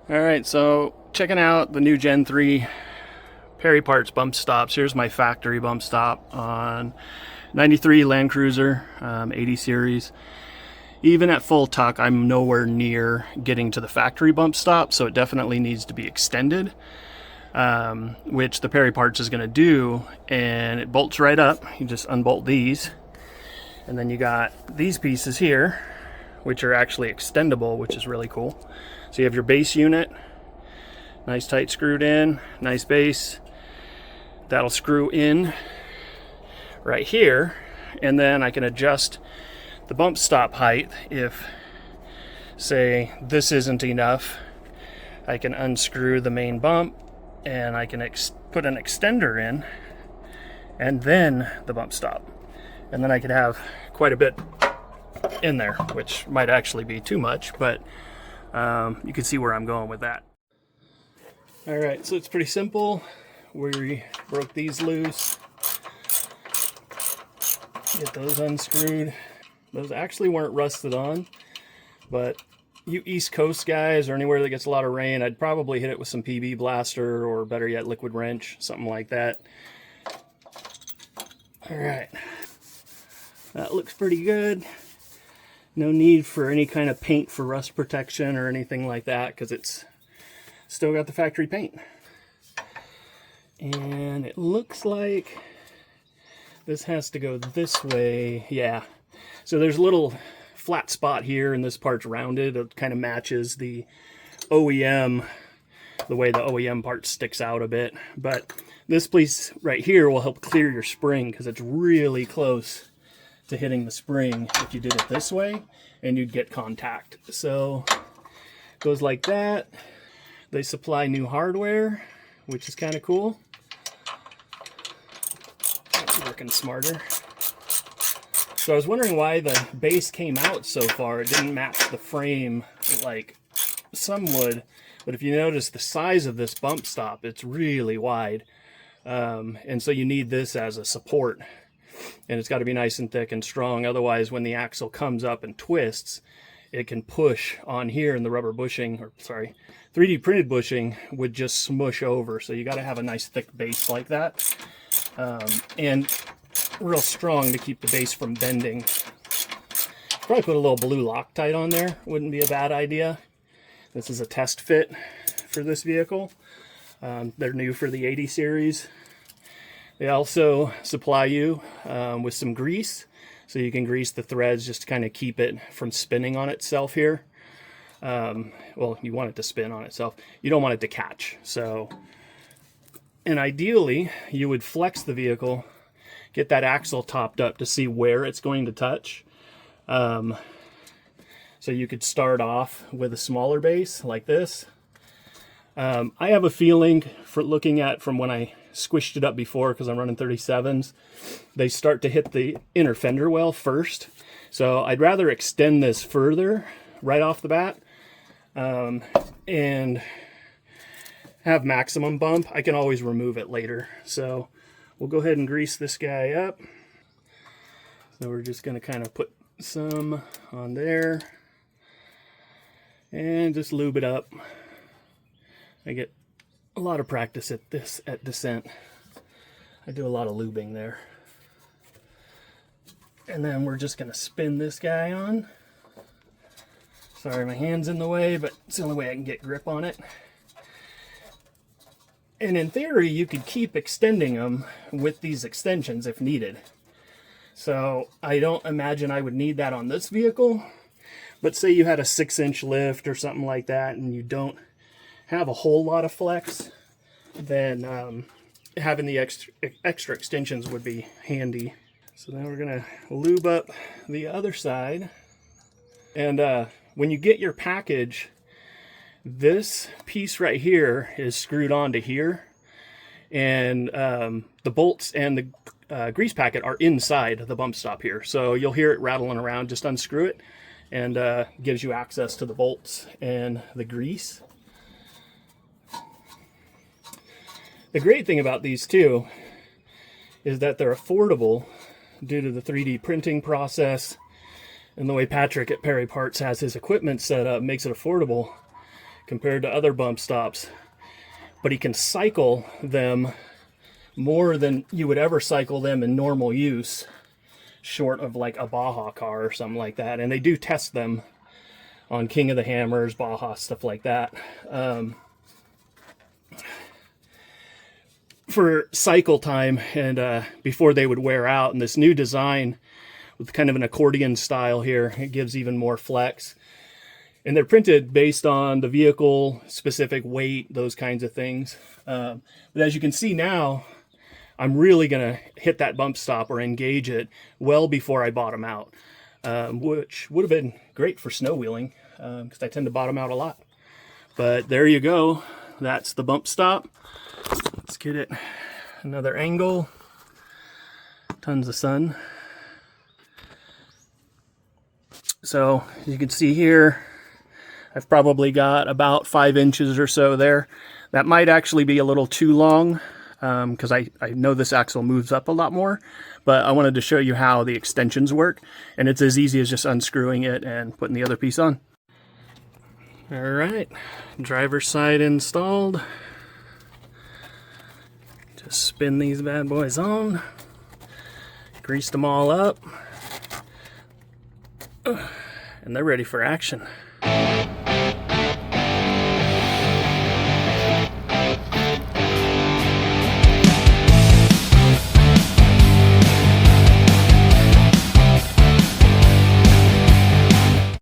Alright, so checking out the new Gen 3 Perry Parts bump stops. Here's my factory bump stop on 93 LandCruiser 80 series. Even at full tuck, I'm nowhere near getting to the factory bump stop, so it definitely needs to be extended, which the Perry Parts is going to do, and it bolts right up. You just unbolt these, and then you got these pieces here, which are actually extendable, which is really cool. So you have your base unit, nice tight screwed in, nice base. That'll screw in right here, and then I can adjust the bump stop height if, say, this isn't enough. I can unscrew the main bump, and I can put an extender in, and then the bump stop. And then I could have quite a bit in there, which might actually be too much, but you can see where I'm going with that. Alright, so it's pretty simple. We broke these loose. Get those unscrewed. Those actually weren't rusted on, but you East Coast guys or anywhere that gets a lot of rain, I'd probably hit it with some PB blaster or better yet liquid wrench, something like that. Alright, that looks pretty good. No need for any kind of paint for rust protection or anything like that because it's still got the factory paint. And it looks like this has to go this way. Yeah. So there's a little flat spot here and this part's rounded. It kind of matches the OEM, the way the OEM part sticks out a bit. But this piece right here will help clear your spring because it's really close to hitting the spring if you did it this way, and you'd get contact. So it goes like that. They supply new hardware, which is kind of cool. It's working smarter. So I was wondering why the base came out so far. It didn't match the frame like some would, but if you notice the size of this bump stop, it's really wide. And so you need this as a support. And it's got to be nice and thick and strong. Otherwise, when the axle comes up and twists, it can push on here, and the rubber bushing, or sorry, 3D printed bushing would just smush over. So you got to have a nice thick base like that, and real strong to keep the base from bending. Probably put a little blue Loctite on there. Wouldn't be a bad idea. This is a test fit for this vehicle. They're new for the 80 series. They also supply you with some grease, so you can grease the threads just to kind of keep it from spinning on itself here. Well, you want it to spin on itself. You don't want it to catch. So, and ideally, you would flex the vehicle, get that axle topped up to see where it's going to touch. So you could start off with a smaller base like this. I have a feeling, for looking at from when I squished it up before, because I'm running 37s, they start to hit the inner fender well first. So I'd rather extend this further right off the bat and have maximum bump. I can always remove it later. So we'll go ahead and grease this guy up. So we're just going to kind of put some on there and just lube it up. I get a lot of practice at this at Dissent. I do a lot of lubing there. And then we're just going to spin this guy on. Sorry, my hand's in the way, but it's the only way I can get grip on it. And in theory, you could keep extending them with these extensions if needed. So I don't imagine I would need that on this vehicle. But say you had a 6-inch lift or something like that, and you don't have a whole lot of flex, then having the extra extensions would be handy. So now we're gonna lube up the other side. And when you get your package, this piece right here is screwed onto here, and the bolts and the grease packet are inside the bump stop here. So you'll hear it rattling around. Just unscrew it, and gives you access to the bolts and the grease. The great thing about these too is that they're affordable due to the 3D printing process, and the way Patrick at Perry Parts has his equipment set up makes it affordable compared to other bump stops. But he can cycle them more than you would ever cycle them in normal use, short of like a Baja car or something like that. And they do test them on King of the Hammers, Baja, stuff like that. For cycle time and before they would wear out. And this new design with kind of an accordion style here, it gives even more flex. And they're printed based on the vehicle, specific weight, those kinds of things. But as you can see now, I'm really going to hit that bump stop or engage it well before I bottom out, which would have been great for snow wheeling because I tend to bottom out a lot. But there you go. That's the bump stop. Let's get it another angle. Tons of sun. So you can see here, I've probably got about 5 inches or so there. That might actually be a little too long because I know this axle moves up a lot more, but I wanted to show you how the extensions work, and it's as easy as just unscrewing it and putting the other piece on. All right, driver's side installed. Just spin these bad boys on, greased them all up, and they're ready for action.